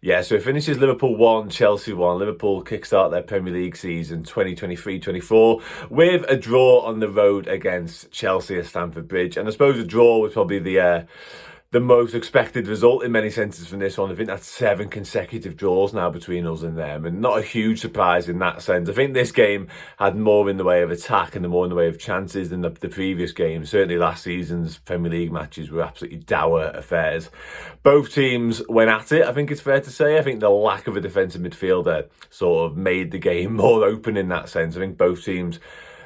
Yeah, so it finishes Liverpool 1, Chelsea 1. Liverpool kickstart their Premier League season 2023-24 with a draw on the road against Chelsea at Stamford Bridge. And I suppose a draw was probably the most expected result in many senses from this one. I think that's 7 consecutive draws now between us and them, and not a huge surprise in that sense. I think this game had more in the way of attack and more in the way of chances than the previous game. Certainly last season's Premier League matches were absolutely dour affairs. Both teams went at it, I think it's fair to say. I think the lack of a defensive midfielder sort of made the game more open in that sense. I think both teams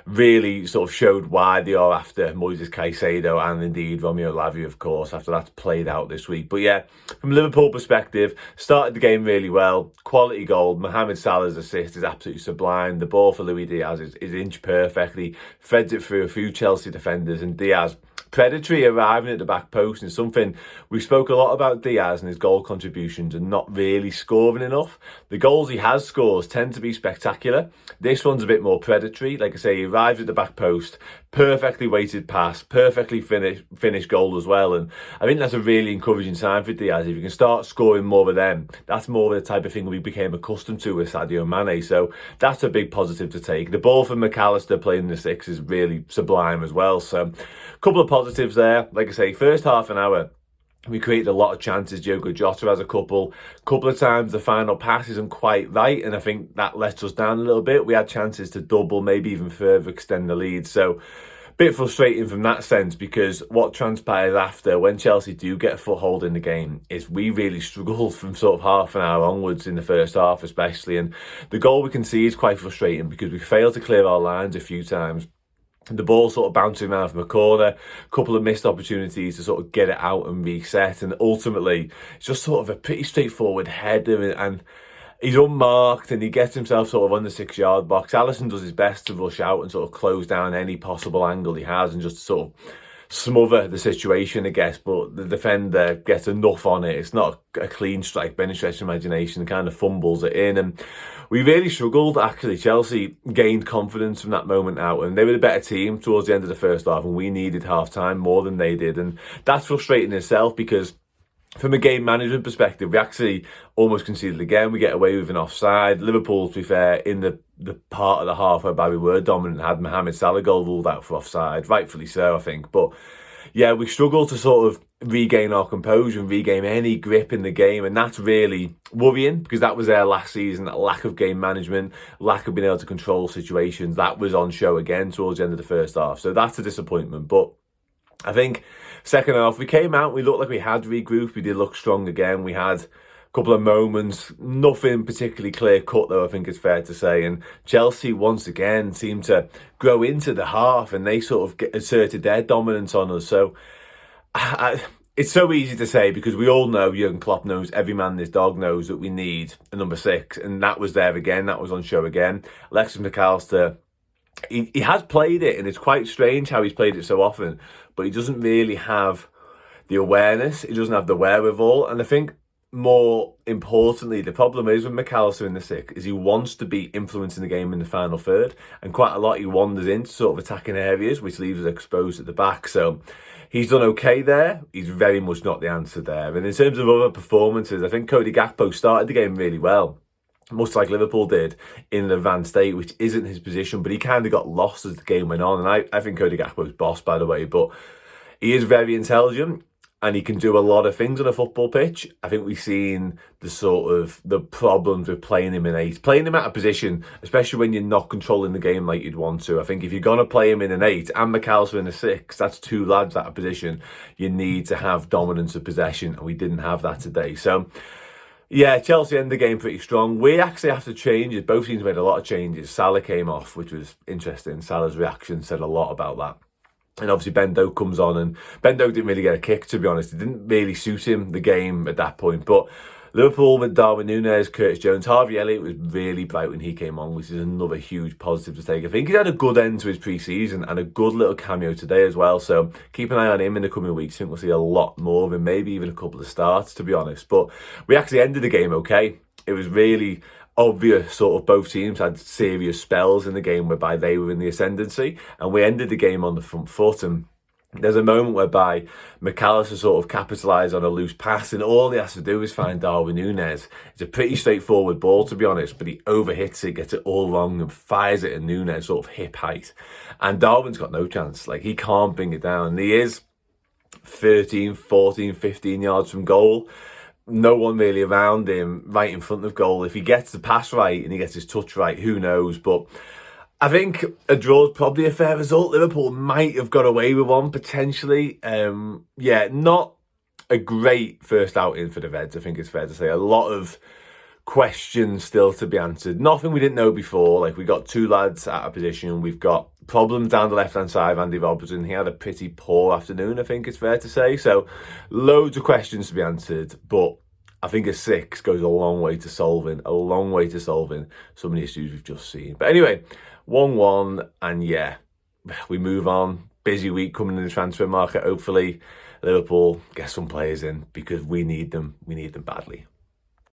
really sort of showed why they are after Moises Caicedo and indeed Romeo Lavia, of course, after that's played out this week. But yeah, from a Liverpool perspective, started the game really well. Quality goal. Mohamed Salah's assist is absolutely sublime. The ball for Luis Diaz is inch perfectly. Threads it through a few Chelsea defenders, and Diaz predatory arriving at the back post, and something we spoke a lot about Diaz and his goal contributions and not really scoring enough. The goals he has scored tend to be spectacular. This one's a bit more predatory. Like I say, he arrives at the back post, perfectly weighted pass, perfectly finished goal as well. And I think that's a really encouraging sign for Diaz. If you can start scoring more of them, that's more of the type of thing we became accustomed to with Sadio Mane. So that's a big positive to take. The ball from McAllister playing the 6 is really sublime as well. So a couple of positives there. Like I say, first half an hour, we created a lot of chances. Diogo Jota has a couple of times the final pass isn't quite right, and I think that lets us down a little bit. We had chances to double, maybe even further extend the lead. So a bit frustrating from that sense, because what transpires after, when Chelsea do get a foothold in the game, is we really struggled from sort of half an hour onwards in the first half especially. And the goal we can see is quite frustrating because we failed to clear our lines a few times. The ball sort of bouncing around from a corner, a couple of missed opportunities to sort of get it out and reset, and ultimately it's just sort of a pretty straightforward header, and he's unmarked and he gets himself sort of on the 6-yard box. Alisson does his best to rush out and sort of close down any possible angle he has and just sort of smother the situation, I guess, but the defender gets enough on it. It's not a clean strike by any stretch of imagination, kind of fumbles it in, and we really struggled. Actually, Chelsea gained confidence from that moment out, and they were the better team towards the end of the first half, and we needed half-time more than they did, and that's frustrating in itself because from a game management perspective, we actually almost conceded again. We get away with an offside. Liverpool, to be fair, in the part of the half whereby we were dominant, had Mohamed Salah goal ruled out for offside, rightfully so, I think. But yeah, we struggled to sort of regain our composure and regain any grip in the game, and that's really worrying because that was there last season. That lack of game management, lack of being able to control situations, that was on show again towards the end of the first half. So that's a disappointment. But I think second half, we came out, we looked like we had regrouped, we did look strong again. We had a couple of moments, nothing particularly clear cut though, I think it's fair to say. And Chelsea once again seemed to grow into the half and they sort of asserted their dominance on us. So it's so easy to say because we all know, Jurgen Klopp knows, every man this dog knows that we need a number 6. And that was there again, that was on show again. Alexis McAllister, he has played it, and it's quite strange how he's played it so often, but he doesn't really have the awareness, he doesn't have the wherewithal. And I think more importantly, the problem is with McAllister in the 6 is he wants to be influencing the game in the final third, and quite a lot he wanders into sort of attacking areas, which leaves us exposed at the back. So he's done okay there. He's very much not the answer there. And in terms of other performances, I think Cody Gakpo started the game really well, much like Liverpool did in an advanced state, which isn't his position, but he kind of got lost as the game went on. And I think Cody Gakpo's boss, by the way, but he is very intelligent and he can do a lot of things on a football pitch. I think we've seen the problems with playing him in 8, playing him out of position, especially when you're not controlling the game like you'd want to. I think if you're going to play him in an 8 and McAllister in a 6, that's 2 lads out of position. You need to have dominance of possession, and we didn't have that today. So yeah, Chelsea end the game pretty strong. We actually have to change it. Both teams made a lot of changes. Salah came off, which was interesting. Salah's reaction said a lot about that. And obviously Ben Doak comes on, and Ben Doak didn't really get a kick, to be honest. It didn't really suit him, the game, at that point. But Liverpool with Darwin Núñez, Curtis Jones, Harvey Elliott was really bright when he came on, which is another huge positive to take. I think he's had a good end to his pre-season and a good little cameo today as well. So keep an eye on him in the coming weeks. I think we'll see a lot more of him, maybe even a couple of starts, to be honest. But we actually ended the game okay. It was really obvious sort of both teams had serious spells in the game whereby they were in the ascendancy, and we ended the game on the front foot. And There's a moment whereby McAllister sort of capitalised on a loose pass, and all he has to do is find Darwin Núñez. It's a pretty straightforward ball, to be honest, but he overhits it, gets it all wrong, and fires it at Núñez sort of hip height. And Darwin's got no chance. Like, he can't bring it down. He is 13, 14, 15 yards from goal. No one really around him, right in front of goal. If he gets the pass right and he gets his touch right, who knows? But I think a draw is probably a fair result. Liverpool might have got away with one, potentially. Yeah, not a great first outing for the Reds, I think it's fair to say. A lot of questions still to be answered. Nothing we didn't know before. Like, we got two lads out of position. We've got problems down the left-hand side. Andy Robertson, he had a pretty poor afternoon, I think it's fair to say. So, loads of questions to be answered. But I think a 6 goes a long way to solving some of the issues we've just seen. But anyway, 1-1, and yeah, we move on. Busy week coming in the transfer market. Hopefully, Liverpool get some players in because we need them. We need them badly.